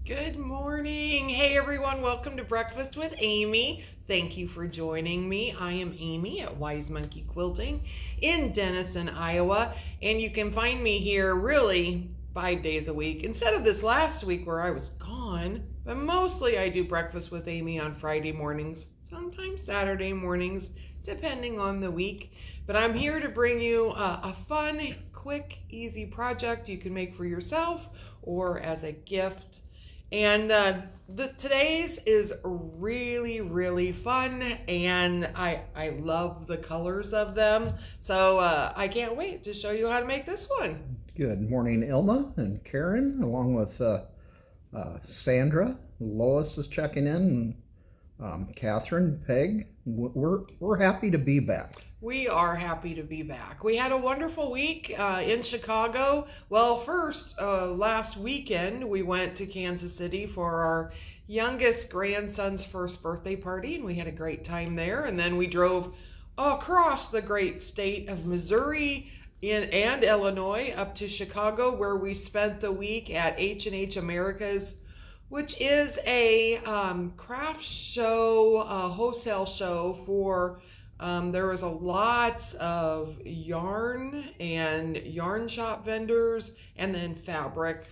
Good morning. Hey everyone, welcome to Breakfast with Amy. Thank you for joining me. I am Amy at Wise Monkey Quilting in Denison, Iowa, and you can find me here really 5 days a week instead of this last week where I was gone. But mostly I do Breakfast with Amy on Friday mornings, sometimes Saturday mornings, depending on the week. But I'm here to bring you a fun, quick, easy project you can make for yourself or as a gift. And today's is really fun, and I love the colors of them. So I can't wait to show you how to make this one. Good morning, Ilma and Karen, along with Sandra. Lois is checking in, and Catherine, Peg. We're happy to be back. We are happy to be back. We had a wonderful week in Chicago. Well, first, last weekend, we went to Kansas City for our youngest grandson's first birthday party, and we had a great time there. And then we drove across the great state of Missouri and Illinois up to Chicago, where we spent the week at H&H Americas, which is a craft show, wholesale show for there was a lot of yarn and yarn shop vendors, and then fabric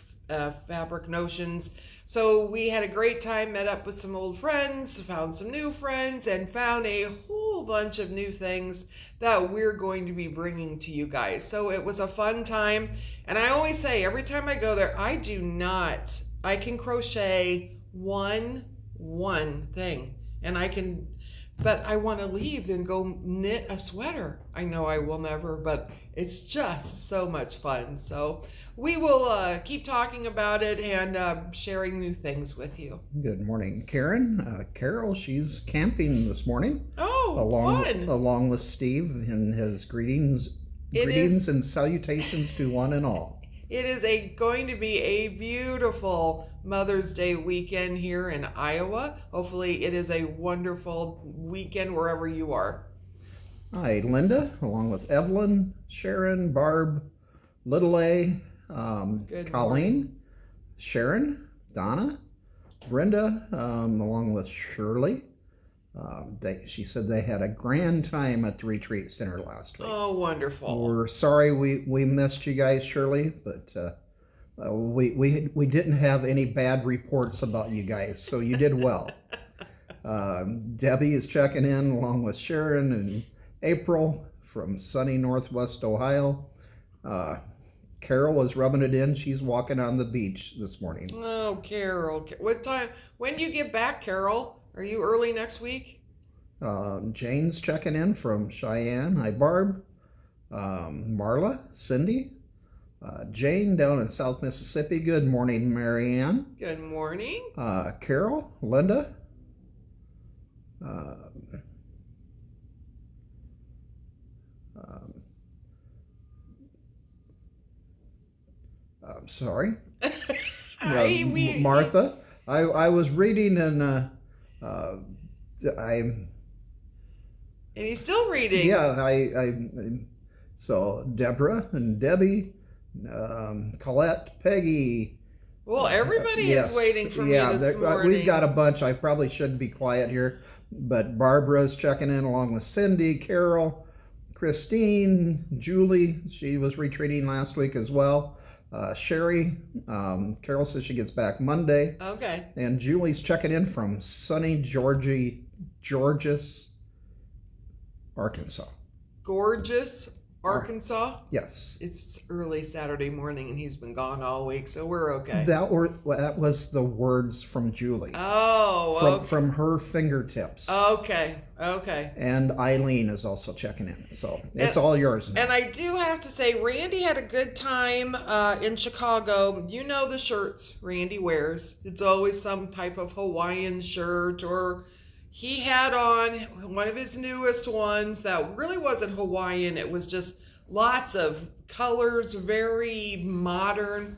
notions. So we had a great time, met up with some old friends, found some new friends, and found a whole bunch of new things that we're going to be bringing to you guys. So it was a fun time. And I always say, every time I go there, I can crochet one thing, and but I want to leave and go knit a sweater. I know I will never, but it's just so much fun. So we will keep talking about it and sharing new things with you. Good morning, Karen. Carol, she's camping this morning. Oh, fun! Along with Steve and his greetings and salutations to one and all. It is going to be a beautiful Mother's Day weekend here in Iowa. Hopefully it is a wonderful weekend wherever you are. Hi, Linda, along with Evelyn, Sharon, Barb, Little A, Colleen, Sharon, Donna, Brenda, along with Shirley. She said they had a grand time at the retreat center last week. Oh, wonderful. We're sorry we missed you guys, Shirley, but we didn't have any bad reports about you guys, so you did well. Debbie is checking in along with Sharon and April from sunny Northwest Ohio. Carol is rubbing it in. She's walking on the beach this morning. Oh, Carol. What time? When do you get back, Carol? Are you early next week? Jane's checking in from Cheyenne. Hi, Barb. Marla, Cindy, Jane down in South Mississippi. Good morning, Marianne. Good morning. Carol, Linda. I'm sorry. Martha. I was reading and and he's still reading. Yeah, so Deborah and Debbie, Colette, Peggy. Well, everybody is waiting for me this morning. We've got a bunch. I probably should be quiet here, but Barbara's checking in along with Cindy, Carol, Christine, Julie. She was retreating last week as well. Sherry, Carol says she gets back Monday. Okay. And Julie's checking in from sunny Georges, Arkansas. Gorgeous, Arkansas? Yes. It's early Saturday morning and he's been gone all week, so we're okay. That was the words from Julie. Oh, okay. From her fingertips. Okay. And Eileen is also checking in, so it's all yours now. And I do have to say, Randy had a good time in Chicago. You know the shirts Randy wears. It's always some type of Hawaiian shirt, or he had on one of his newest ones that really wasn't Hawaiian. It was just lots of colors, very modern.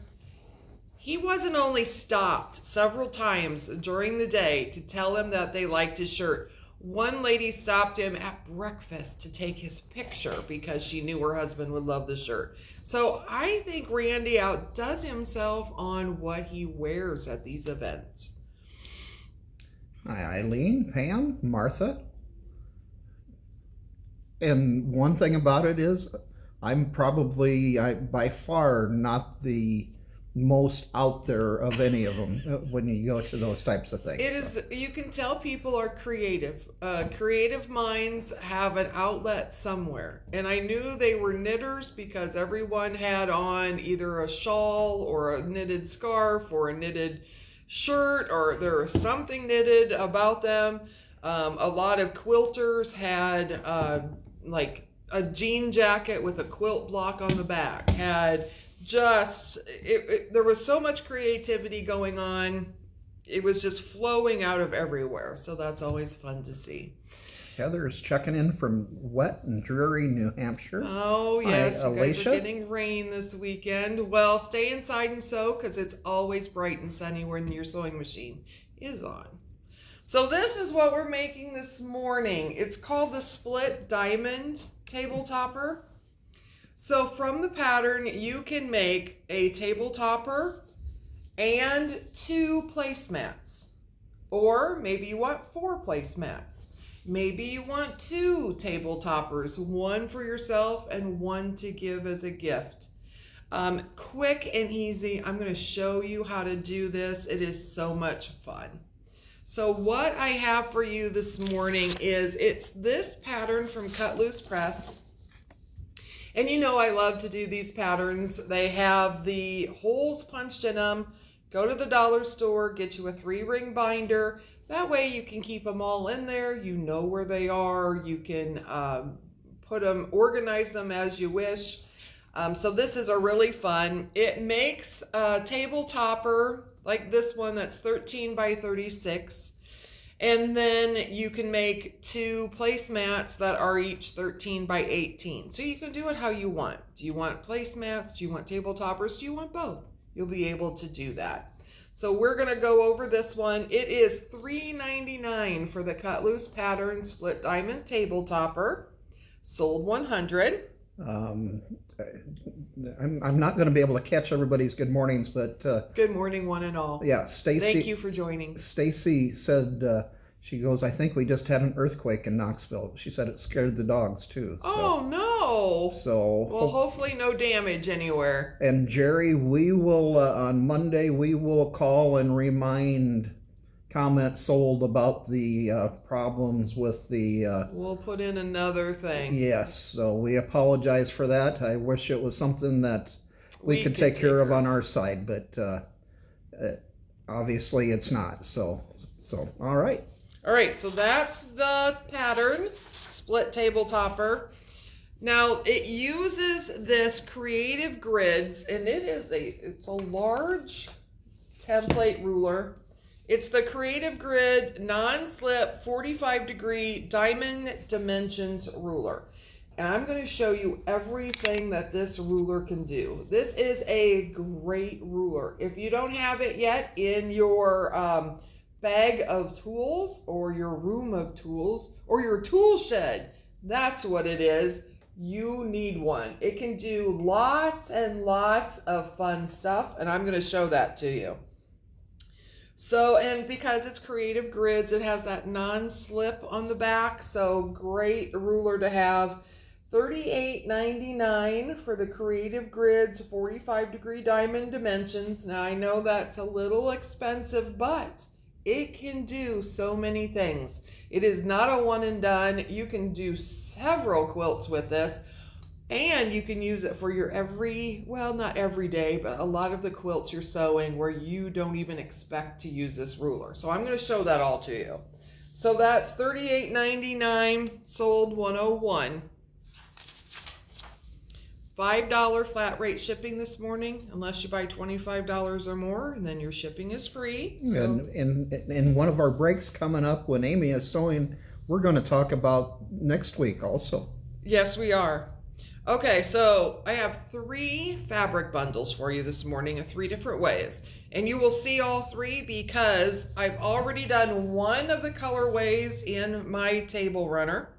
He wasn't only stopped several times during the day to tell him that they liked his shirt. One lady stopped him at breakfast to take his picture because she knew her husband would love the shirt. So I think Randy outdoes himself on what he wears at these events. Hi, Eileen, Pam, Martha. And one thing about it is I'm probably by far not the most out there of any of them when you go to those types of things. It is, you can tell people are creative. Creative minds have an outlet somewhere. And I knew they were knitters because everyone had on either a shawl or a knitted scarf or a knitted shirt, or there was something knitted about them. A lot of quilters had like a jean jacket with a quilt block on the back, had there was so much creativity going on. It was just flowing out of everywhere. So that's always fun to see. Heather's checking in from wet and dreary New Hampshire. Oh, yes. Hi, you guys Alicia. are getting rain this weekend. Well, stay inside and sew because it's always bright and sunny when your sewing machine is on. So this is what we're making this morning. It's called the Split Diamond Table Topper. So from the pattern, you can make a table topper and 2 placemats. Or maybe you want 4 placemats. Maybe you want 2 table toppers, one for yourself and one to give as a gift. Quick and easy. I'm going to show you how to do this. It is so much fun. So what I have for you this morning is it's this pattern from Cut Loose Press. And you know I love to do these patterns. They have the holes punched in them. Go to the dollar store, get you a 3-ring binder. That way you can keep them all in there. You know where they are. You can put them, organize them as you wish. So this is a really fun. It makes a table topper like this one that's 13 by 36. And then you can make 2 placemats that are each 13 by 18. So you can do it how you want. Do you want placemats? Do you want table toppers? Do you want both? You'll be able to do that. So we're going to go over this one. It is $3.99 for the Cut Loose Pattern Split Diamond Table Topper. Sold 100. I'm not going to be able to catch everybody's good mornings, but Good morning, one and all. yeah, Stacy. Thank you for joining. Stacy said she goes, I think we just had an earthquake in Knoxville. She said it scared the dogs too. Oh no! So Well, hopefully no damage anywhere. And Jerry, we will on Monday we will call and remind Comment Sold about the problems with the. We'll put in another thing. Yes, so we apologize for that. I wish it was something that we could take care of on our side, but obviously it's not. So all right. All right, so that's the pattern, Split Table Topper. Now it uses this Creative Grids, and it's a large template ruler. It's the Creative Grid non-slip 45-degree diamond dimensions ruler. And I'm going to show you everything that this ruler can do. This is a great ruler. If you don't have it yet in your bag of tools or your room of tools or your tool shed, that's what it is. You need one. It can do lots and lots of fun stuff, and I'm going to show that to you. So, and because it's Creative Grids, it has that non-slip on the back, so great ruler to have. $38.99 for the Creative Grids 45-degree diamond dimensions. Now, I know that's a little expensive, but it can do so many things. It is not a one and done. You can do several quilts with this, and you can use it for your not every day, but a lot of the quilts you're sewing where you don't even expect to use this ruler. So I'm going to show that all to you. So that's $38.99, sold 101. $5 flat rate shipping this morning, unless you buy $25 or more, and then your shipping is free. So. And in one of our breaks coming up when Amy is sewing, we're going to talk about next week also. Yes, we are. Okay, so I have 3 fabric bundles for you this morning in 3 different ways. And you will see all three because I've already done one of the colorways in my table runner.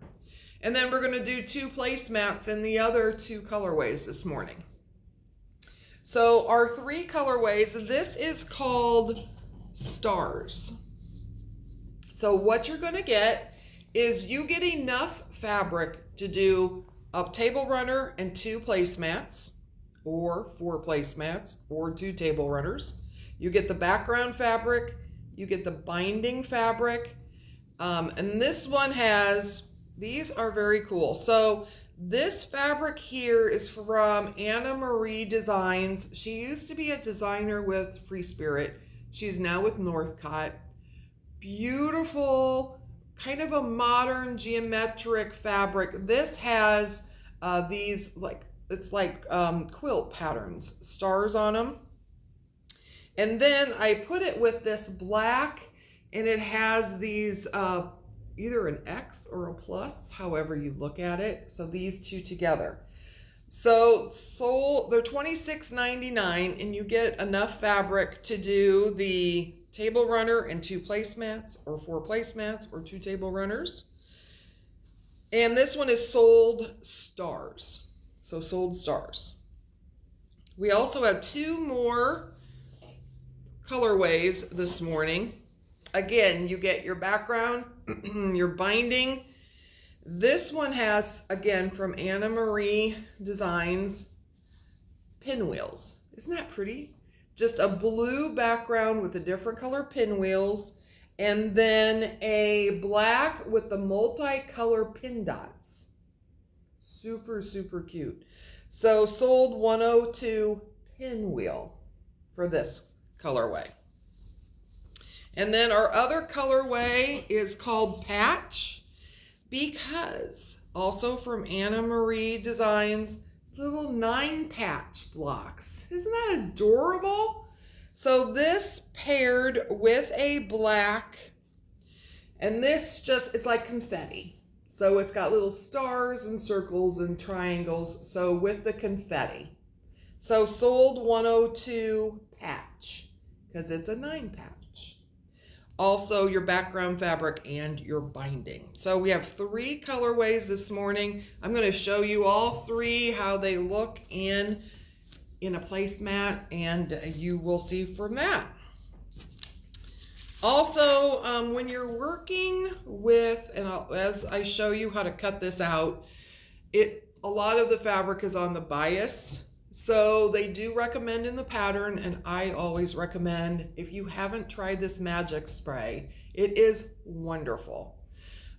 And then we're going to do 2 placemats in the other 2 colorways this morning. So our 3 colorways, this is called Stars. So what you're going to get is you get enough fabric to do a table runner and 2 placemats, or 4 placemats, or 2 table runners. You get the background fabric, you get the binding fabric, and this one has, these are very cool. So this fabric here is from Anna Marie Designs. She used to be a designer with Free Spirit. She's now with Northcott. Beautiful, kind of a modern geometric fabric. This has these it's like quilt patterns, stars on them. And then I put it with this black, and it has these either an X or a plus, however you look at it. So these 2 together. So they're $26.99, and you get enough fabric to do the table runner and 2 placemats, or 4 placemats, or 2 table runners. And this one is Sold Stars. So Sold Stars. We also have 2 more colorways this morning. Again, you get your background, your binding. This one has, again, from Anna Marie Designs, pinwheels. Isn't that pretty? Just a blue background with a different color pinwheels, and then a black with the multicolor pin dots. Super, super cute. So Sold 102 pinwheel for this colorway. And then our other colorway is called Patch, because also from Anna Marie Designs, little 9-patch blocks. Isn't that adorable? So this paired with a black, and this just, it's like confetti. So it's got little stars and circles and triangles. So with the confetti. So Sold 102 Patch, because it's a 9-patch. Also your background fabric and your binding. So we have 3 colorways this morning. I'm going to show you all 3, how they look in a placemat, and you will see from that. Also, when you're working with, and as I show you how to cut this out, a lot of the fabric is on the bias. So they do recommend in the pattern, and I always recommend, if you haven't tried this magic spray, it is wonderful.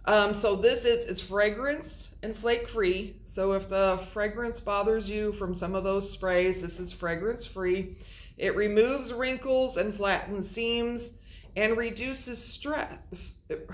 So this is fragrance and flake free. So if the fragrance bothers you from some of those sprays, this is fragrance free. It removes wrinkles and flattens seams and reduces stretch. It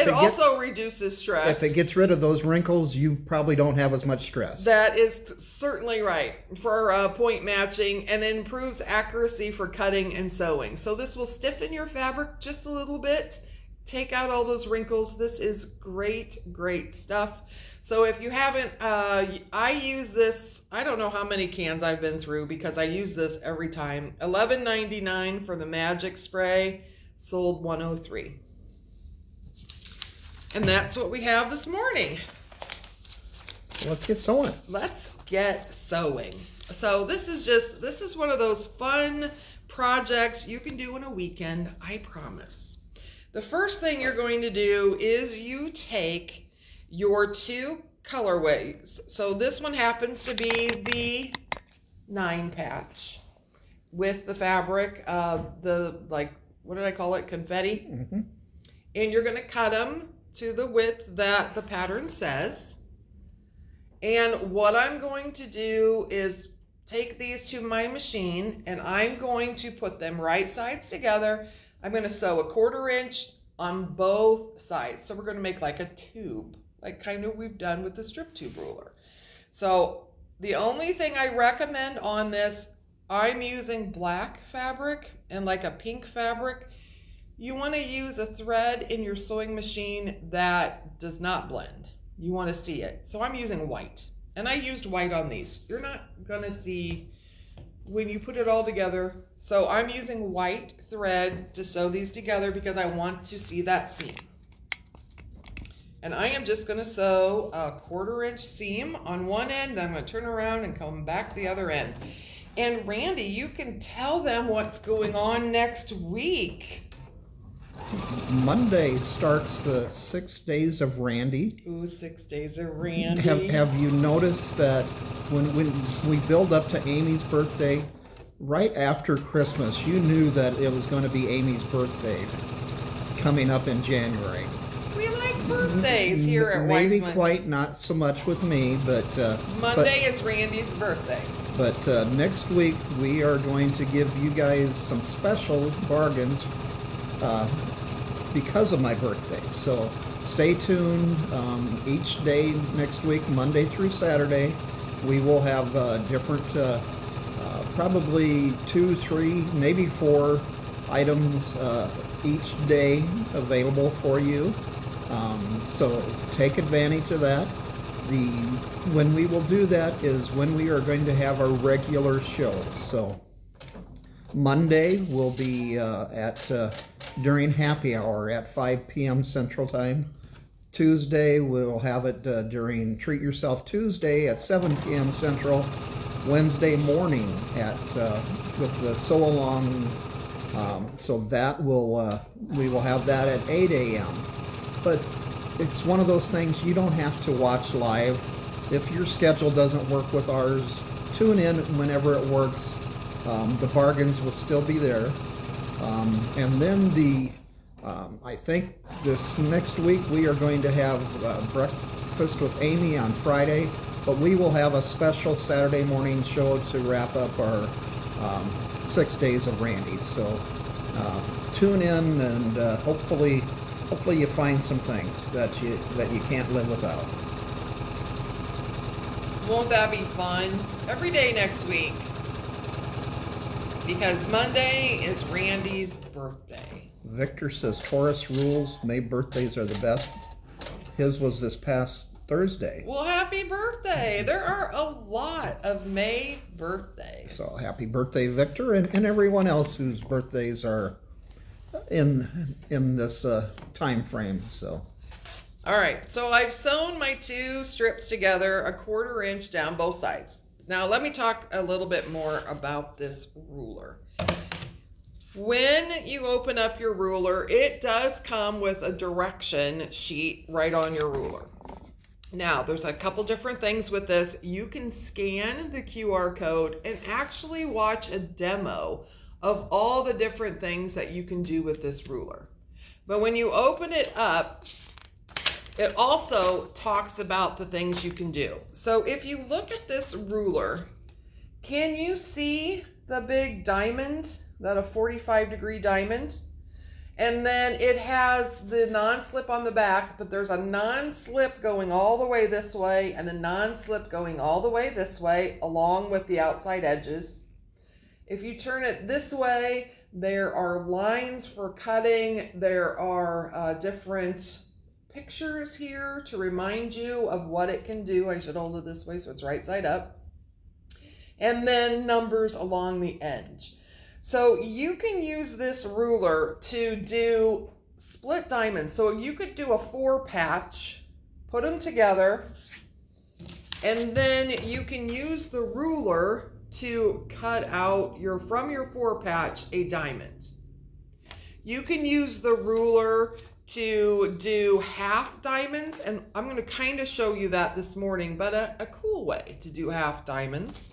also reduces stress. If it gets rid of those wrinkles, you probably don't have as much stress. That is certainly right for point matching, and improves accuracy for cutting and sewing. So this will stiffen your fabric just a little bit, take out all those wrinkles. This is great, great stuff. So if you haven't, I use this, I don't know how many cans I've been through because I use this every time. $11.99 for the magic spray. Sold 103. And that's what we have this morning. Let's get sewing. Let's get sewing. So this is one of those fun projects you can do in a weekend, I promise. The first thing you're going to do is you take your 2 colorways. So this one happens to be the 9-patch with the fabric, what did I call it? Confetti. Mm-hmm. And you're going to cut them to the width that the pattern says. And what I'm going to do is take these to my machine, and I'm going to put them right sides together. I'm going to sew a 1/4 inch on both sides. So we're going to make like a tube, like kind of we've done with the strip tube ruler. So the only thing I recommend on this, I'm using black fabric and like a pink fabric. You want to use a thread in your sewing machine that does not blend. You want to see it. So I'm using white. And I used white on these. You're not gonna see when you put it all together. So I'm using white thread to sew these together because I want to see that seam. And I am just gonna sew a 1/4 inch seam on one end, then I'm gonna turn around and come back the other end. And Randy, you can tell them what's going on next week. Monday starts the 6 days of Randy. Ooh, 6 days of Randy. Have you noticed that when we build up to Amy's birthday, right after Christmas, you knew that it was going to be Amy's birthday coming up in January. We like birthdays here at Maybe Weissman. quite not so much with me, but Monday is Randy's birthday. But next week we are going to give you guys some special bargains because of my birthday. So stay tuned. Each day next week, Monday through Saturday, we will have different, probably 2, 3, maybe 4 items each day available for you. So take advantage of that. When we will do that is when we are going to have our regular shows. So Monday will be during happy hour at 5 p.m. Central Time. Tuesday we'll have it during Treat Yourself Tuesday at 7 p.m. Central. Wednesday morning with the sew along. So that we will have that at 8 a.m. But it's one of those things you don't have to watch live. If your schedule doesn't work with ours, tune in whenever it works. The bargains will still be there. And then I think this next week we are going to have breakfast with Amy on Friday, but we will have a special Saturday morning show to wrap up our 6 days of Randy. So tune in and hopefully you find some things that you can't live without. Won't that be fun? Every day next week. Because Monday is Randy's birthday. Victor says Taurus rules. May birthdays are the best. His was this past Thursday. Well, happy birthday. There are a lot of May birthdays. So happy birthday, Victor, and everyone else whose birthdays are in this time frame. So all right, so I've sewn my 2 strips together 1/4 inch down both sides. Now let me talk a little bit more about this ruler. When you open up your ruler, it does come with a direction sheet right on your ruler. Now, there's a couple different things with this. You can scan the QR code and actually watch a demo of all the different things that you can do with this ruler. But when you open it up, it also talks about the things you can do. So if you look at this ruler, can you see the big diamond, that a 45-degree diamond? And then it has the non-slip on the back, but there's a non-slip going all the way this way and a non-slip going all the way this way, along with the outside edges. If you turn it this way, there are lines for cutting. There are different pictures here to remind you of what it can do. I should hold it this way so it's right side up. And then numbers along the edge. So you can use this ruler to do split diamonds. So you could do a 4-patch, put them together, and then you can use the ruler to cut out from your 4-patch a diamond. You can use the ruler to do half diamonds, and I'm going to kind of show you that this morning, but a cool way to do half diamonds.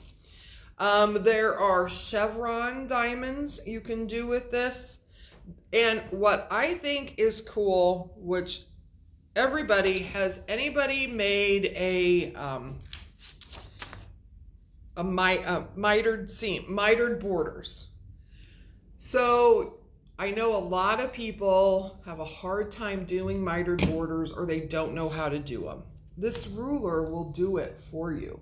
There are chevron diamonds you can do with this. And what I think is cool, which anybody made a mitered seam, mitered borders? So I know a lot of people have a hard time doing mitered borders, or they don't know how to do them. This ruler will do it for you.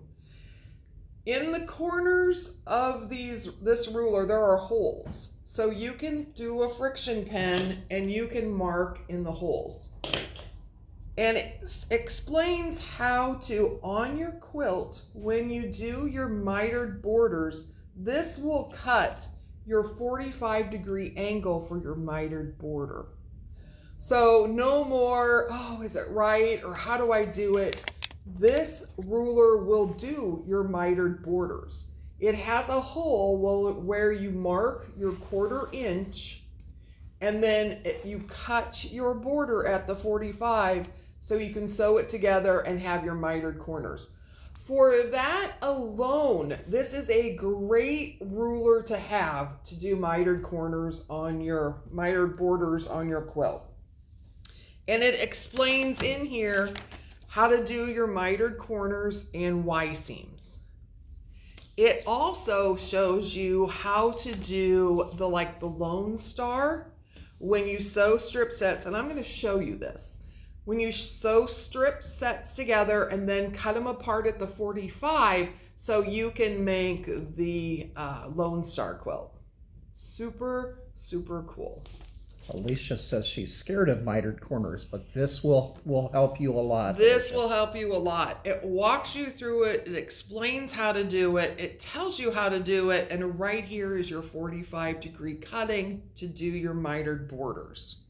In the corners of this ruler, there are holes. So you can do a friction pen and you can mark in the holes. And it explains how to, on your quilt, when you do your mitered borders, this will cut your 45-degree angle for your mitered border. So no more, oh, is it right? Or how do I do it? This ruler will do your mitered borders. It has a hole where you mark your 1/4 inch, and then you cut your border at the 45 so you can sew it together and have your mitered corners. For that alone, this is a great ruler to have to do mitered corners on your mitered borders on your quilt. And it explains in here how to do your mitered corners and Y seams. It also shows you how to do the Lone Star when you sew strip sets, and I'm going to show you this. When you sew strip sets together and then cut them apart at the 45 so you can make the Lone Star quilt. Super, super cool. Alicia says she's scared of mitered corners, but this will help you a lot. This will help you a lot. It walks you through it. It explains how to do it. It tells you how to do it. And right here is your 45-degree cutting to do your mitered borders.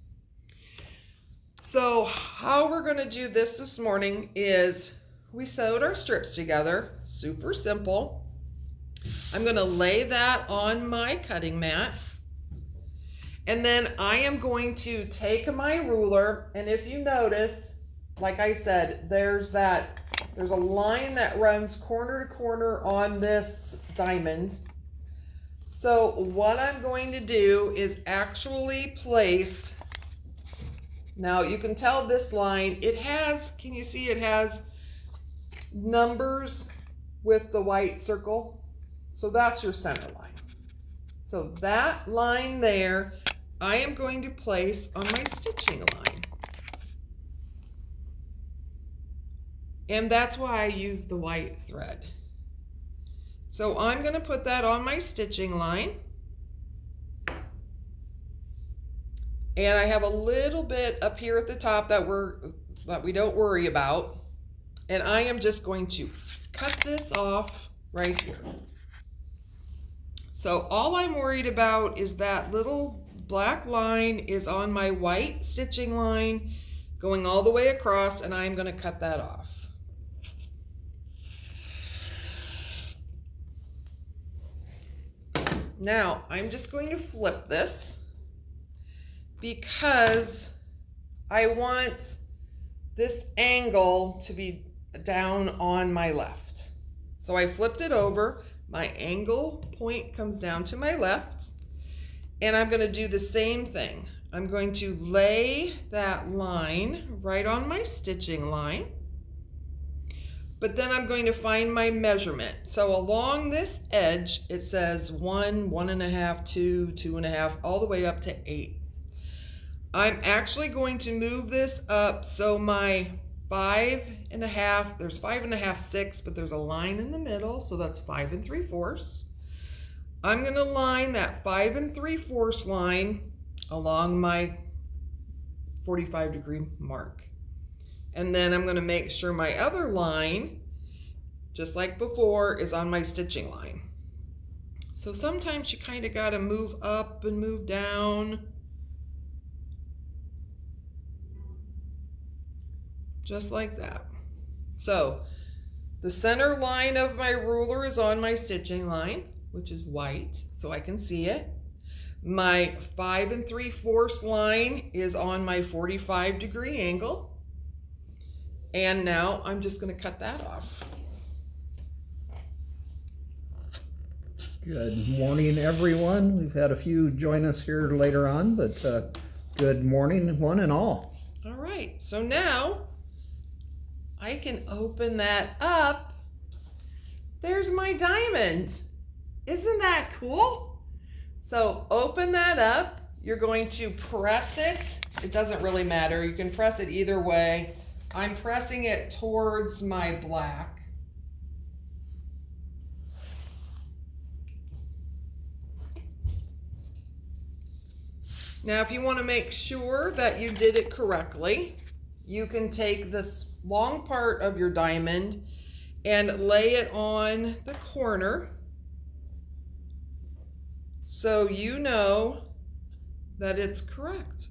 So how we're going to do this morning is we sewed our strips together. Super simple. I'm going to lay that on my cutting mat. And then I am going to take my ruler, and if you notice, like I said, there's a line that runs corner to corner on this diamond. So what I'm going to do is actually place, now you can tell this line, it has, can you see it has numbers with the white circle? So that's your center line. So that line there, I am going to place on my stitching line. And that's why I use the white thread. So I'm going to put that on my stitching line. And I have a little bit up here at the top that we don't worry about. And I am just going to cut this off right here. So all I'm worried about is that little black line is on my white stitching line going all the way across, and I'm going to cut that off. Now I'm just going to flip this because I want this angle to be down on my left. So I flipped it over. My angle point comes down to my left. And I'm going to do the same thing. I'm going to lay that line right on my stitching line. But then I'm going to find my measurement. So along this edge, it says 1, 1.5, 2, 2.5, all the way up to 8. I'm actually going to move this up so my 5.5, there's 5.5, 6, but there's a line in the middle, so that's 5 3/4. I'm going to line that 5 3/4 line along my 45-degree mark. And then I'm going to make sure my other line, just like before, is on my stitching line. So sometimes you kind of got to move up and move down. Just like that. So the center line of my ruler is on my stitching line, which is white, so I can see it. My 5 3/4 line is on my 45-degree angle. And now I'm just going to cut that off. Good morning, everyone. We've had a few join us here later on, but good morning, one and all. All right, so now I can open that up. There's my diamond. Isn't that cool? So open that up. You're going to press it. It doesn't really matter. You can press it either way. I'm pressing it towards my black. Now, if you want to make sure that you did it correctly, you can take this long part of your diamond and lay it on the corner so you know that it's correct.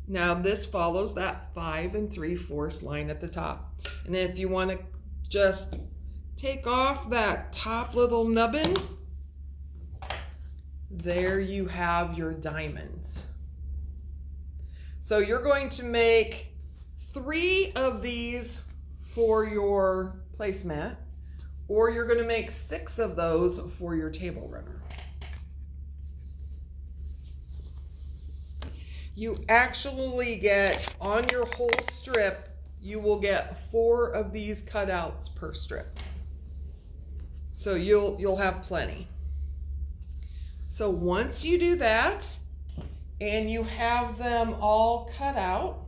Now this follows that 5 3/4 line at the top. And if you want to just take off that top little nubbin, there you have your diamonds. So you're going to make 3 of these for your placemat, or you're going to make 6 of those for your table runner. You actually get, on your whole strip, you will get 4 of these cutouts per strip. So you'll have plenty. So once you do that, and you have them all cut out,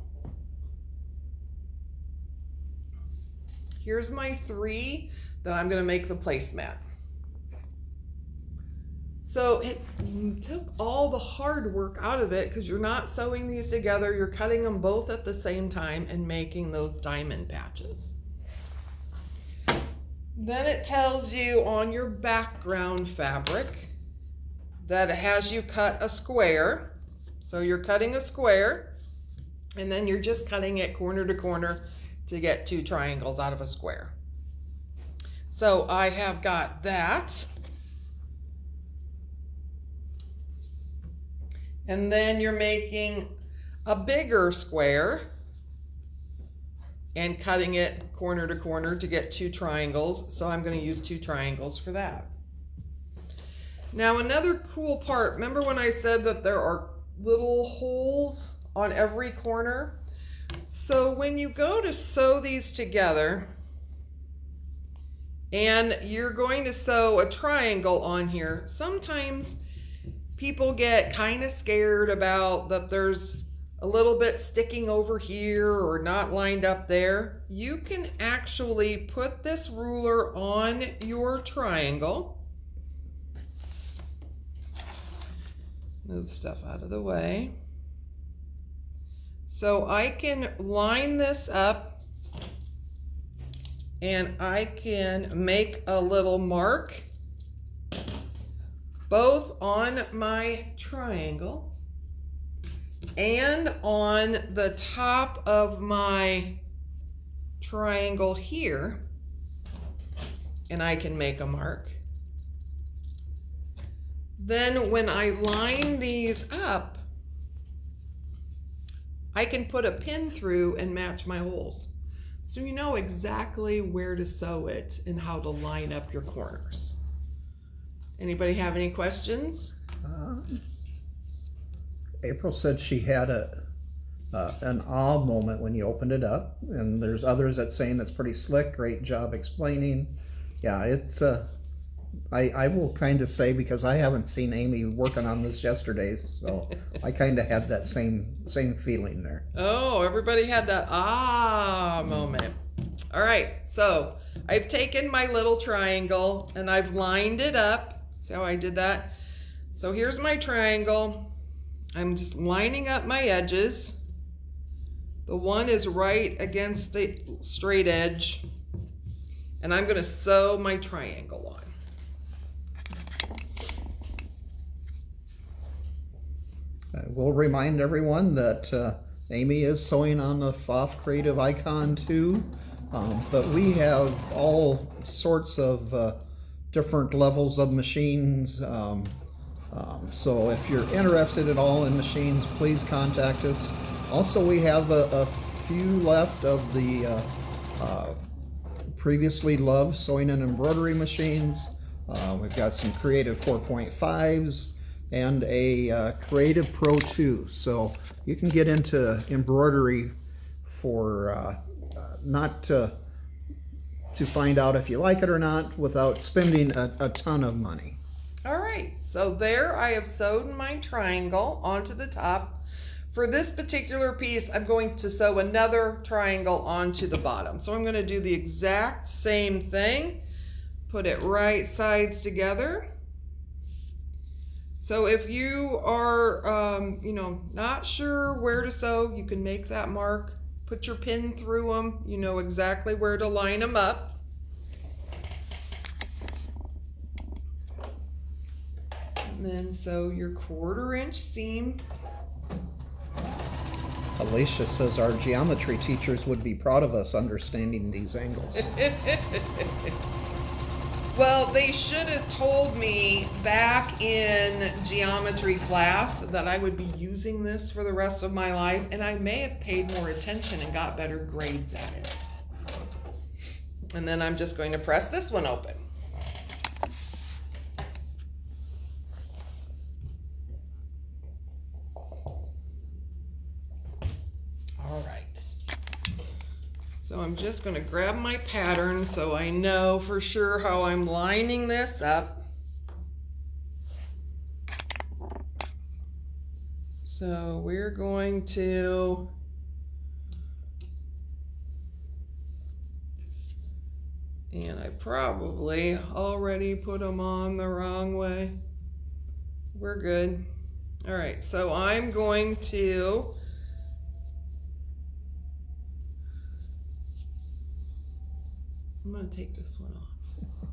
here's my 3 that I'm going to make the placemat. So it took all the hard work out of it because you're not sewing these together. You're cutting them both at the same time and making those diamond patches. Then it tells you on your background fabric that it has you cut a square. So you're cutting a square, and then you're just cutting it corner to corner to get 2 triangles out of a square. So I have got that. And then you're making a bigger square and cutting it corner to corner to get 2 triangles. So I'm going to use 2 triangles for that. Now another cool part, remember when I said that there are little holes on every corner? So when you go to sew these together, and you're going to sew a triangle on here, sometimes people get kind of scared about that there's a little bit sticking over here or not lined up there. You can actually put this ruler on your triangle. Move stuff out of the way. So I can line this up and I can make a little mark both on my triangle and on the top of my triangle here, and I can make a mark. Then when I line these up, I can put a pin through and match my holes. So you know exactly where to sew it and how to line up your corners. Anybody have any questions? April said she had an awe moment when you opened it up, and there's others that saying that's pretty slick. Great job explaining. Yeah, it's I will kind of say, because I haven't seen Amy working on this yesterday, so I kind of had that same feeling there. Oh, everybody had that moment. All right, so I've taken my little triangle and I've lined it up. See how I did that? So here's my triangle. I'm just lining up my edges. The one is right against the straight edge, and I'm going to sew my triangle on. I will remind everyone that Amy is sewing on the Pfaff Creative Icon too, but we have all sorts of different levels of machines. So if you're interested at all in machines, please contact us. Also, we have a few left of the previously loved sewing and embroidery machines. We've got some Creative 4.5s and a Creative Pro 2. So you can get into embroidery for not to find out if you like it or not without spending a ton of money. All right, so there I have sewed my triangle onto the top. For this particular piece, I'm going to sew another triangle onto the bottom. So I'm going to do the exact same thing, put it right sides together. So if you are, not sure where to sew, you can make that mark put your pin through them. You know exactly where to line them up. And then sew your 1/4 inch seam. Alicia says our geometry teachers would be proud of us understanding these angles. Well, they should have told me back in geometry class that I would be using this for the rest of my life, and I may have paid more attention and got better grades at it. And then I'm just going to press this one open. All right. So I'm just going to grab my pattern so I know for sure how I'm lining this up. So we're going to and I probably already put them on the wrong way. We're good. All right, so I'm going to I'm going to take this one off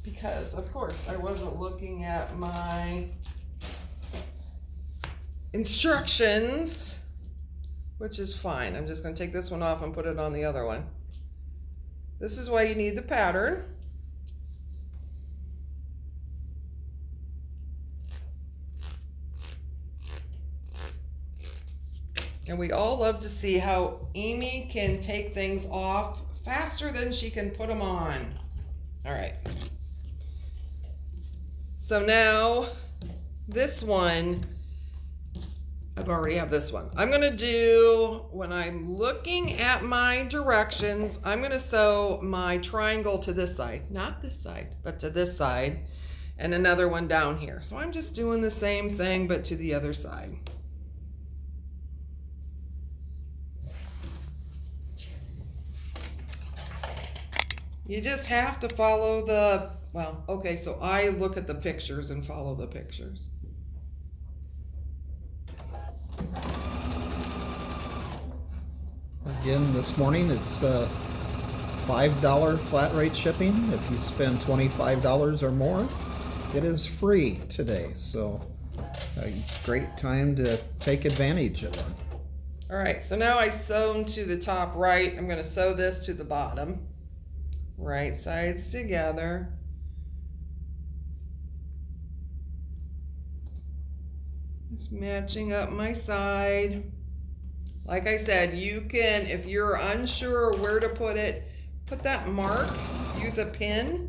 because, of course, I wasn't looking at my instructions, which is fine. I'm just going to take this one off and put it on the other one. This is why you need the pattern. And we all love to see how Amy can take things off faster than she can put them on. All right. So now this one, I've already have this one. I'm gonna do, when I'm looking at my directions, I'm gonna sew my triangle to this side, not this side, but to this side, and another one down here. So I'm just doing the same thing, but to the other side. You just have to follow the, well, okay, so I look at the pictures and follow the pictures. Again, this morning it's $5 flat rate shipping. If you spend $25 or more, it is free today. So a great time to take advantage of it. All right, so now I sewn to the top right. I'm going to sew this to the bottom. Right sides together. Just matching up my side. Like I said, you can, if you're unsure where to put it, put that mark, use a pin,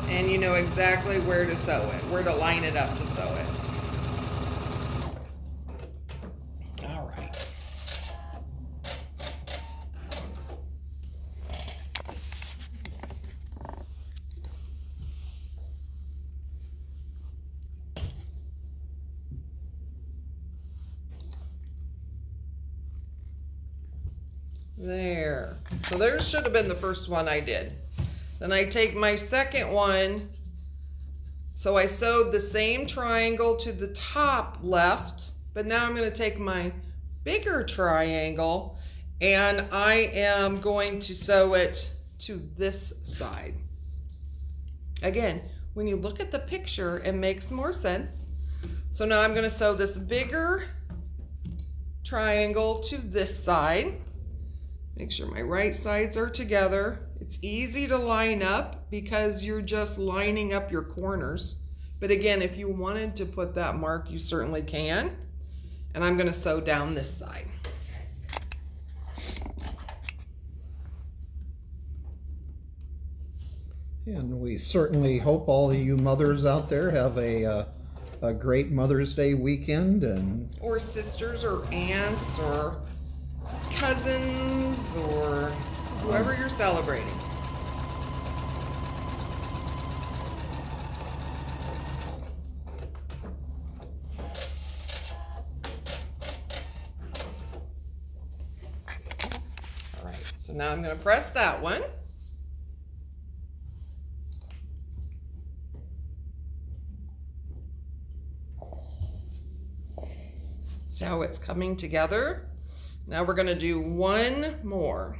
and you know exactly where to sew it, where to line it up to sew it. All right. There. So there should have been the first one I did. Then I take my second one. So I sewed the same triangle to the top left, but now I'm going to take my bigger triangle and I am going to sew it to this side. Again, when you look at the picture, it makes more sense. So now I'm going to sew this bigger triangle to this side. Make sure my right sides are together. It's easy to line up because you're just lining up your corners. But again, if you wanted to put that mark, you certainly can. And I'm going to sew down this side. And we certainly hope all of you mothers out there have a great Mother's Day weekend. Or sisters or aunts or cousins or whoever you're celebrating. All right, so now I'm going to press that one. See how it's coming together? Now we're gonna do one more.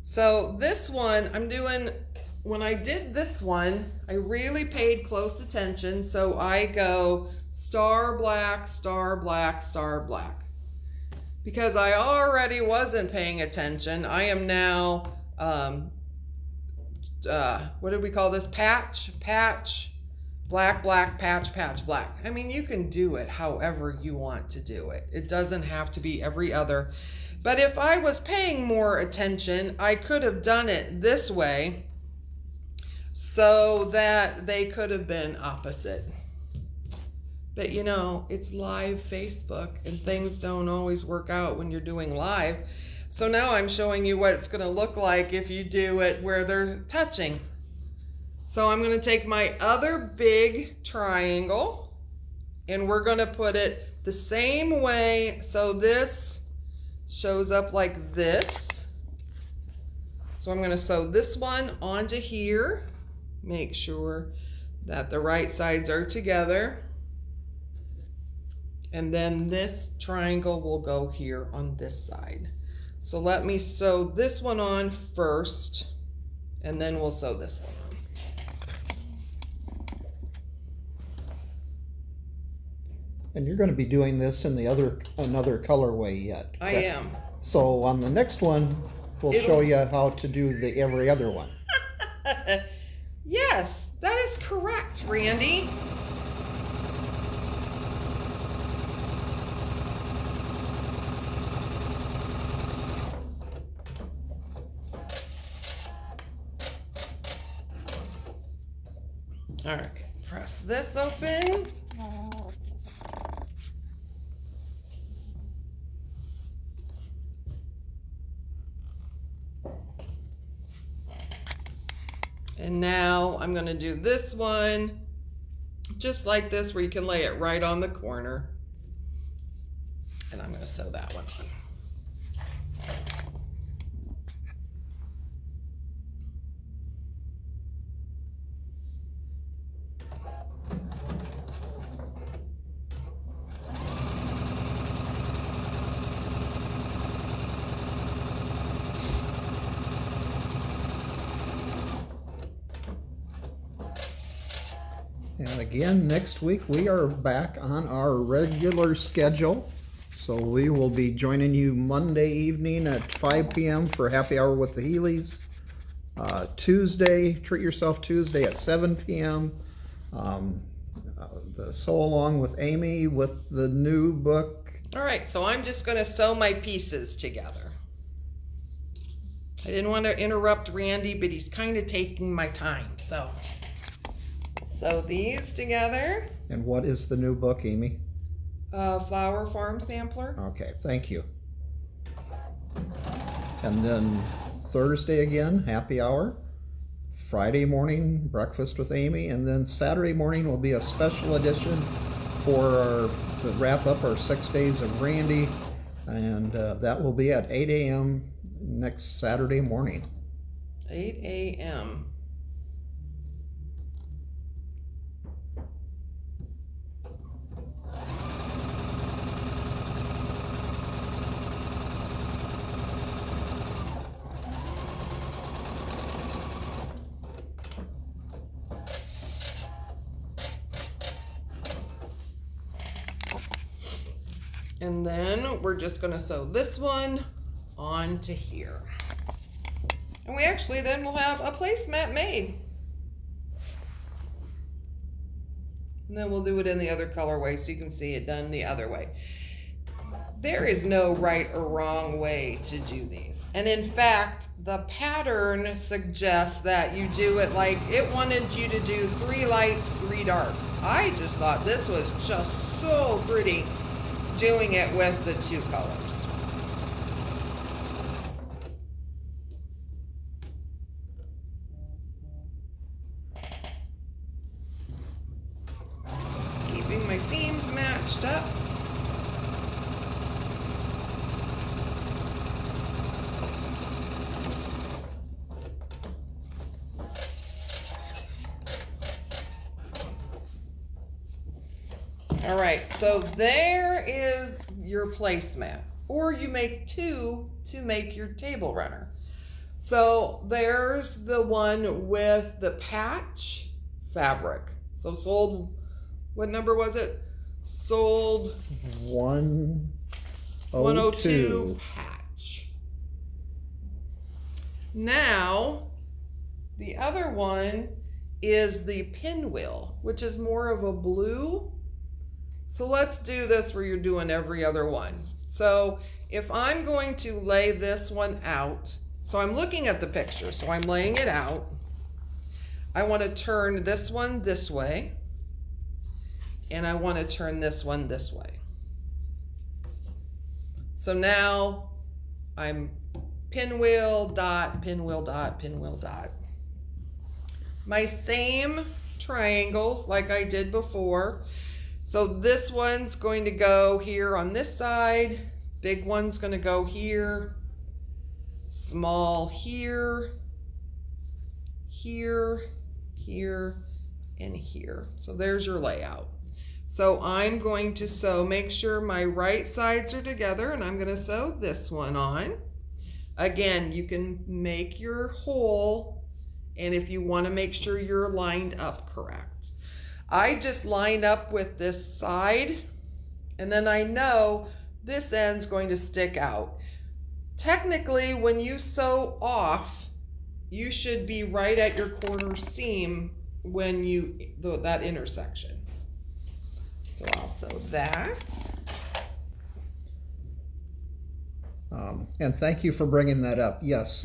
So this one, when I did this one, I really paid close attention. So I go star black, star black, star black. Because I already wasn't paying attention. I am now, what did we call this? Patch, black, black, patch, black. I mean, you can do it however you want to do it. It doesn't have to be every other. But if I was paying more attention, I could have done it this way so that they could have been opposite. But you know, it's live Facebook and things don't always work out when you're doing live. So now I'm showing you what it's going to look like if you do it where they're touching. So I'm going to take my other big triangle and we're going to put it the same way. So this shows up like this. So I'm going to sew this one onto here. Make sure that the right sides are together. And then this triangle will go here on this side. So let me sew this one on first, and then we'll sew this one on. And you're going to be doing this in another colorway yet. I am. So on the next one, we'll show you how to do the every other one. Yes, that is correct, Randy. All right, press this open. And now I'm going to do this one just like this, where you can lay it right on the corner. And I'm going to sew that one on. And again, next week we are back on our regular schedule. So we will be joining you Monday evening at 5 p.m. for Happy Hour with the Healy's. Tuesday, Treat Yourself Tuesday at 7 p.m. The Sew Along with Amy with the new book. All right, so I'm just going to sew my pieces together. I didn't want to interrupt Randy, but he's kind of taking my time, so sew these together. And what is the new book, Amy? Flower Farm Sampler. Okay, thank you. And then Thursday again, Happy Hour. Friday morning, Breakfast with Amy. And then Saturday morning will be a special edition to wrap up our 6 days of Randy. And that will be at 8 a.m. next Saturday morning. 8 a.m. And then we're just going to sew this one onto here. And we actually then will have a placemat made. And then we'll do it in the other colorway so you can see it done the other way. There is no right or wrong way to do these. And in fact, the pattern suggests that you do it like it wanted you to do 3 lights, 3 darks. I just thought this was just so pretty doing it with the 2 colors. Keeping my seams matched up. All right, so there is your placemat. Or you make two to make your table runner. So there's the one with the patch fabric. So sold, what number was it? Sold 102 patch. Now, the other one is the pinwheel, which is more of a blue. So let's do this where you're doing every other one. So if I'm going to lay this one out, so I'm looking at the picture, so I'm laying it out. I want to turn this one this way, and I want to turn this one this way. So now I'm pinwheel, dot, pinwheel, dot, pinwheel, dot. My same triangles like I did before. So this one's going to go here on this side, big one's going to go here, small here, here, here, and here. So there's your layout. So I'm going to sew, make sure my right sides are together, and I'm going to sew this one on. Again, you can make your hole, and if you want to make sure you're lined up correct. I just line up with this side, and then I know this end's going to stick out. Technically, when you sew off, you should be right at your corner seam when that intersection. So I'll sew that. And thank you for bringing that up. Yes,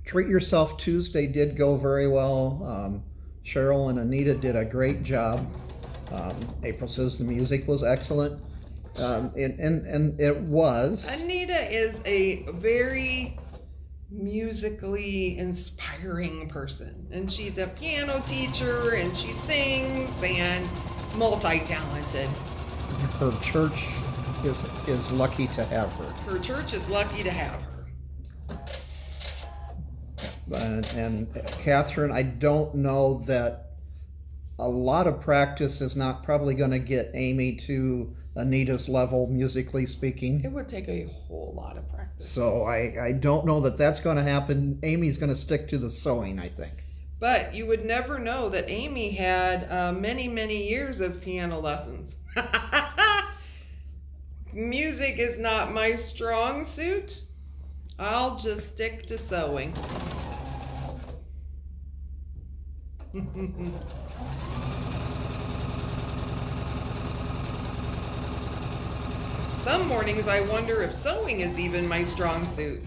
Treat Yourself Tuesday did go very well. Cheryl and Anita did a great job. April says the music was excellent. And it was. Anita is a very musically inspiring person, and she's a piano teacher, and she sings, and multi-talented. Her church is lucky to have her. Her church is lucky to have her. And Catherine, I don't know that a lot of practice is not probably going to get Amy to Anita's level, musically speaking. It would take a whole lot of practice. So I don't know that that's going to happen. Amy's going to stick to the sewing, I think. But you would never know that Amy had many, many years of piano lessons. Music is not my strong suit. I'll just stick to sewing. Some mornings I wonder if sewing is even my strong suit.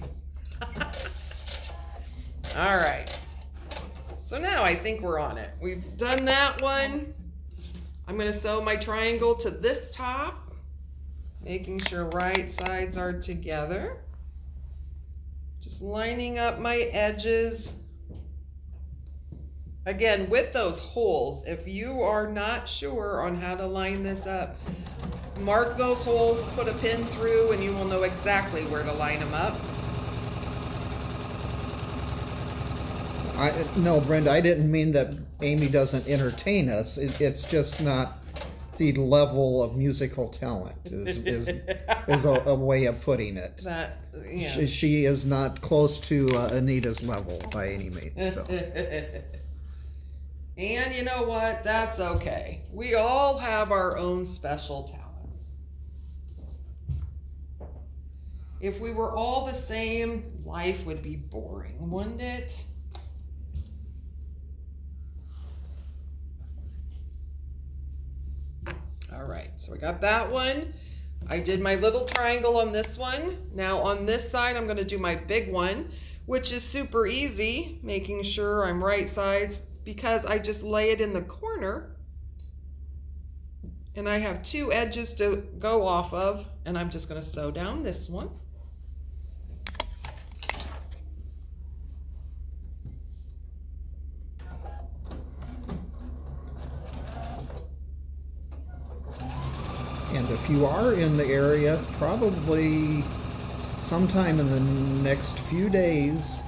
All right. So now I think we're on it. We've done that one. I'm going to sew my triangle to this top, making sure right sides are together. Just lining up my edges. Again, with those holes, if you are not sure on how to line this up, mark those holes, put a pin through, and you will know exactly where to line them up. No, Brenda, I didn't mean that Amy doesn't entertain us. It's just not the level of musical talent is a way of putting it. That, yeah. She is not close to Anita's level by any means. So. And you know what? That's okay. We all have our own special talents. If we were all the same, life would be boring, wouldn't it? All right, so we got that one. I did my little triangle on this one. Now on this side, I'm gonna do my big one, which is super easy, making sure I'm right sides, because I just lay it in the corner and I have two edges to go off of, and I'm just going to sew down this one. And if you are in the area, probably sometime in the next few days,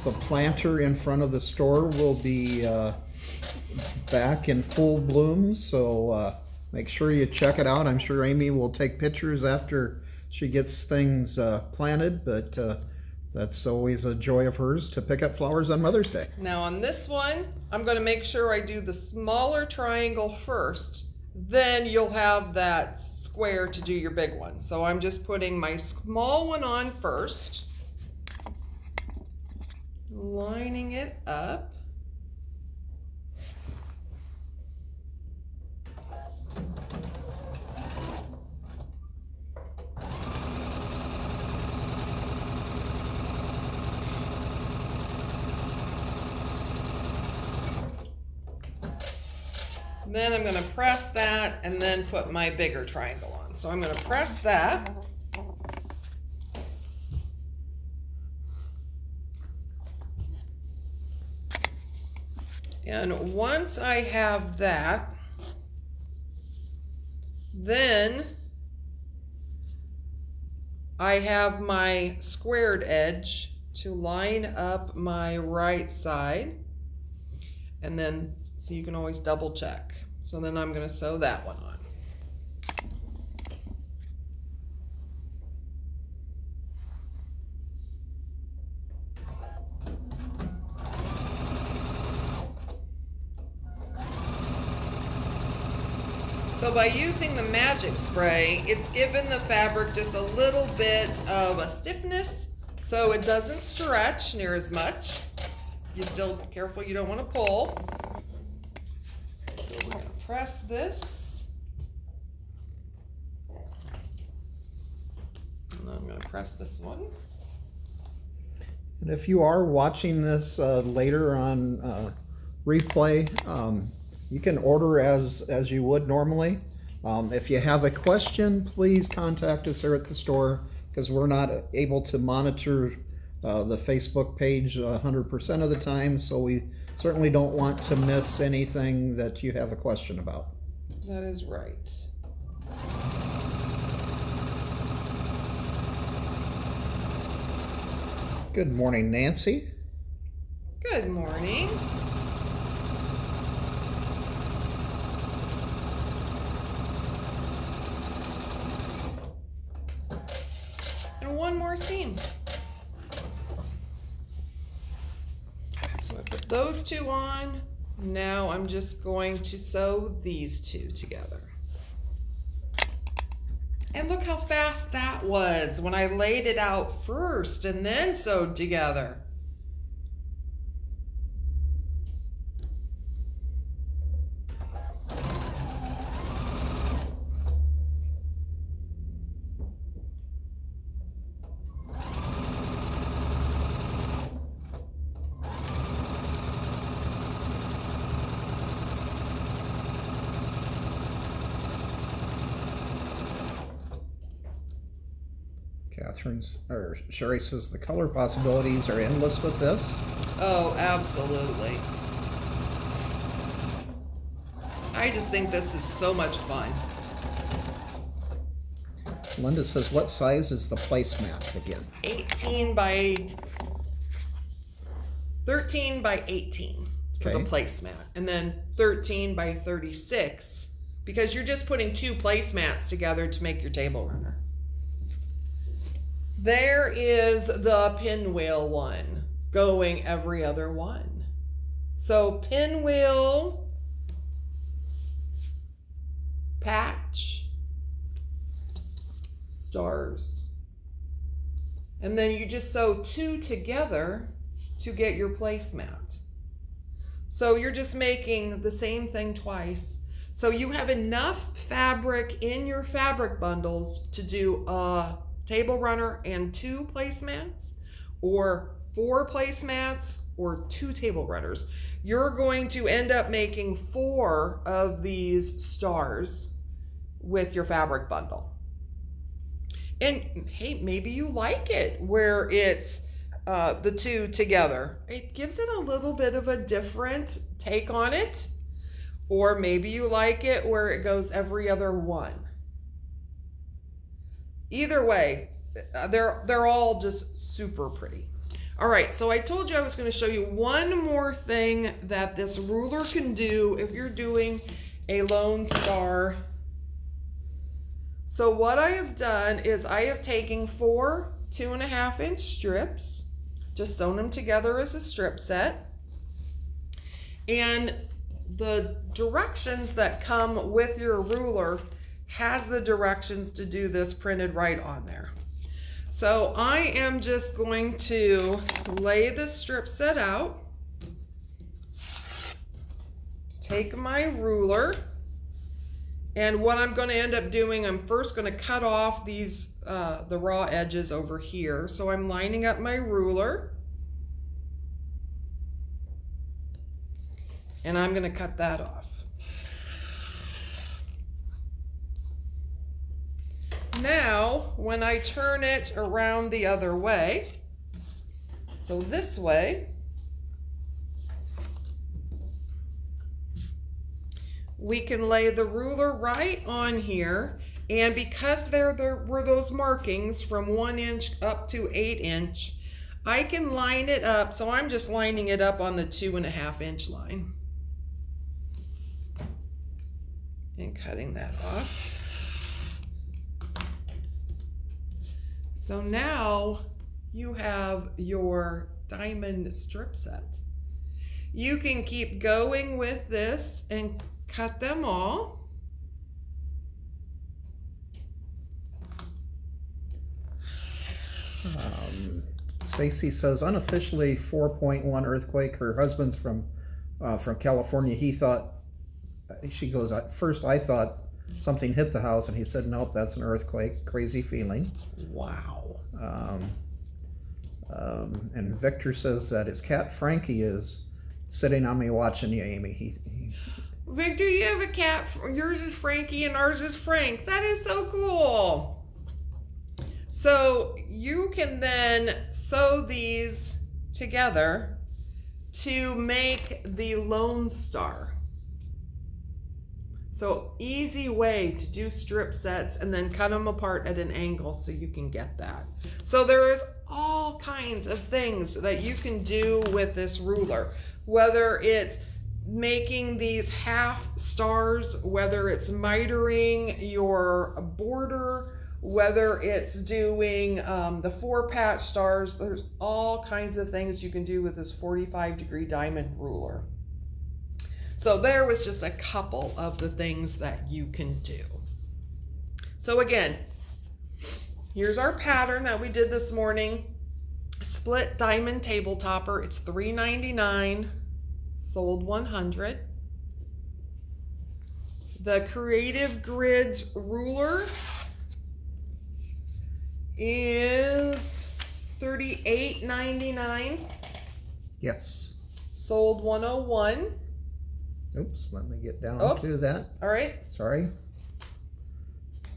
the planter in front of the store will be back in full bloom. So Make sure you check it out. I'm sure Amy will take pictures after she gets things planted, but that's always a joy of hers to pick up flowers on Mother's Day. Now on this one, I'm going to make sure I do the smaller triangle first. Then you'll have that square to do your big one. So I'm just putting my small one on first. Lining it up. Then I'm going to press that and then put my bigger triangle on. So I'm going to press that. And once I have that, then I have my squared edge to line up my right side. And then, so you can always double check. So then I'm going to sew that one on. So by using the magic spray, it's given the fabric just a little bit of a stiffness so it doesn't stretch near as much. You still be careful you don't want to pull. So we're going to press this. And I'm going to press this one. And if you are watching this later on replay, you can order as you would normally. If you have a question, please contact us here at the store because we're not able to monitor the Facebook page 100% of the time, so we certainly don't want to miss anything that you have a question about. That is right. Good morning, Nancy. Good morning. And one more seam. So I put those two on. Now I'm just going to sew these two together. And look how fast that was when I laid it out first and then sewed together. Sherry says the color possibilities are endless with this. Oh, absolutely. I just think this is so much fun. Linda says, what size is the placemat again? 13 by 18 for the placemat, and then 13 by 36 because you're just putting two placemats together to make your table runner. There is the pinwheel one going every other one. So pinwheel, patch, stars. And then you just sew two together to get your placemat. So you're just making the same thing twice. So you have enough fabric in your fabric bundles to do a table runner and two placemats, or 4 placemats, or 2 table runners. You're going to end up making 4 of these stars with your fabric bundle. And hey, maybe you like it where it's the two together. It gives it a little bit of a different take on it. Or maybe you like it where it goes every other one. Either way, they're all just super pretty. All right, so I told you I was going to show you one more thing that this ruler can do if you're doing a lone star So what I have done is I have taken 4 2.5-inch strips, just sewn them together as a strip set. And the directions that come with your ruler has the directions to do this printed right on there. So I am just going to lay this strip set out, take my ruler, and what I'm going to end up doing, I'm first going to cut off these, the raw edges over here. So I'm lining up my ruler, and I'm going to cut that off. Now, when I turn it around the other way, so this way, we can lay the ruler right on here, and because there were those markings from 1 inch up to 8 inch, I can line it up. So I'm just lining it up on the 2.5-inch line and cutting that off. So now you have your diamond strip set. You can keep going with this and cut them all. Stacy says unofficially 4.1 earthquake. Her husband's from California. He thought, she goes, at first I thought something hit the house, and he said, nope, that's an earthquake. Crazy feeling. Wow. And Victor says that his cat Frankie is sitting on me watching you, Amy. Victor, you have a cat. Yours is Frankie and ours is Frank. That is so cool. So you can then sew these together to make the Lone Star. So easy way to do strip sets and then cut them apart at an angle so you can get that. So there's all kinds of things that you can do with this ruler, whether it's making these half stars, whether it's mitering your border, whether it's doing the 4-patch stars. There's all kinds of things you can do with this 45-degree diamond ruler. So there was just a couple of the things that you can do. So again, here's our pattern that we did this morning. Split diamond table topper. It's $3.99, sold 100. The Creative Grids ruler is $38.99. Yes. Sold 101. Oops, let me get down Oh, to that. all right. Sorry.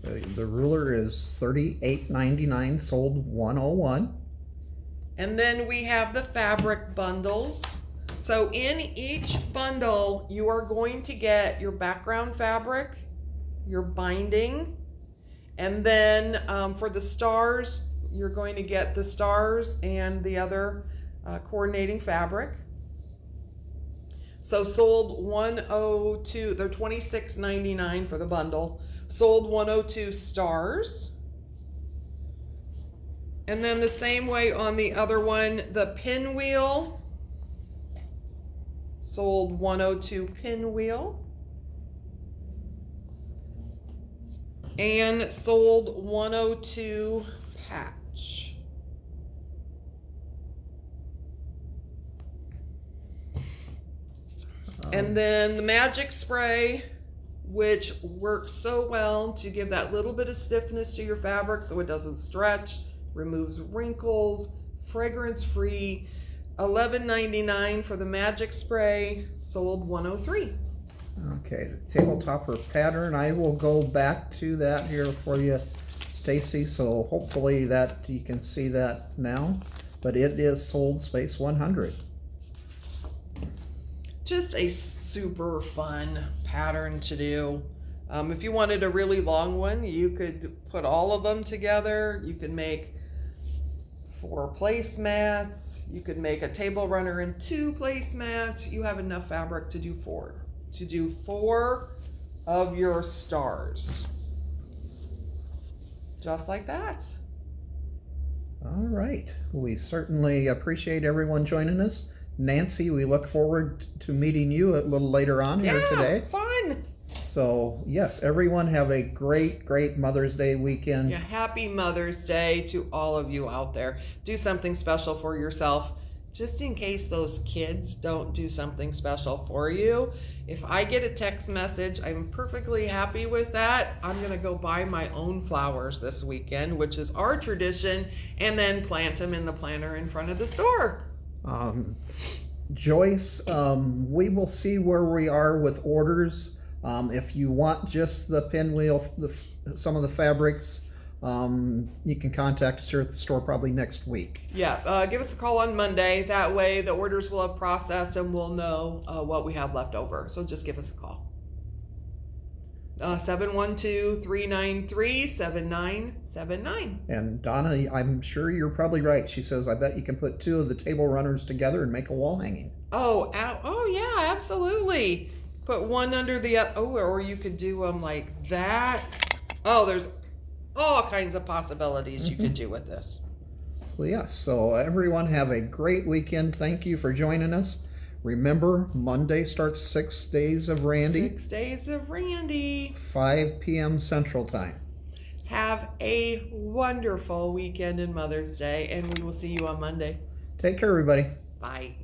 The ruler is $38.99, sold 101. And then we have the fabric bundles. So in each bundle, you are going to get your background fabric, your binding, and then for the stars, you're going to get the stars and the other coordinating fabric. So sold 102, they're $26.99 for the bundle. Sold 102 stars. And then the same way on the other one, the pinwheel. Sold 102 pinwheel. And sold 102 patch. And then the magic spray, which works so well to give that little bit of stiffness to your fabric so it doesn't stretch, removes wrinkles, fragrance free. $11.99 for the magic spray, sold 103. Okay, the table topper pattern, I will go back to that here for you, Stacy, so hopefully that you can see that now, but it is sold space 100. Just a super fun pattern to do. If you wanted a really long one, you could put all of them together. You could make 4 placemats. You could make a table runner and 2 placemats. You have enough fabric to do 4. To do 4 of your stars. Just like that. All right. We certainly appreciate everyone joining us. Nancy, we look forward to meeting you a little later on here today. Fun. So, yes, everyone have a great, great Mother's Day weekend. Yeah, happy Mother's Day to all of you out there. Do something special for yourself. Just in case those kids don't do something special for you. If I get a text message, I'm perfectly happy with that. I'm going to go buy my own flowers this weekend, which is our tradition, and then plant them in the planter in front of the store. Joyce, we will see where we are with orders. If you want just the pinwheel, some of the fabrics, you can contact us here at the store probably next week. Yeah, give us a call on Monday. That way the orders will have processed and we'll know what we have left over. So just give us a call. 712-393-7979. And Donna, I'm sure you're probably right. She says, I bet you can put 2 of the table runners together and make a wall hanging. Oh yeah, absolutely. Put one under the other. Oh, or you could do them like that. Oh, there's all kinds of possibilities you could do with this. So yes, so everyone have a great weekend. Thank you for joining us. Remember, Monday starts 6 Days of Randy. 6 Days of Randy. 5 p.m. Central Time. Have a wonderful weekend and Mother's Day, and we will see you on Monday. Take care, everybody. Bye.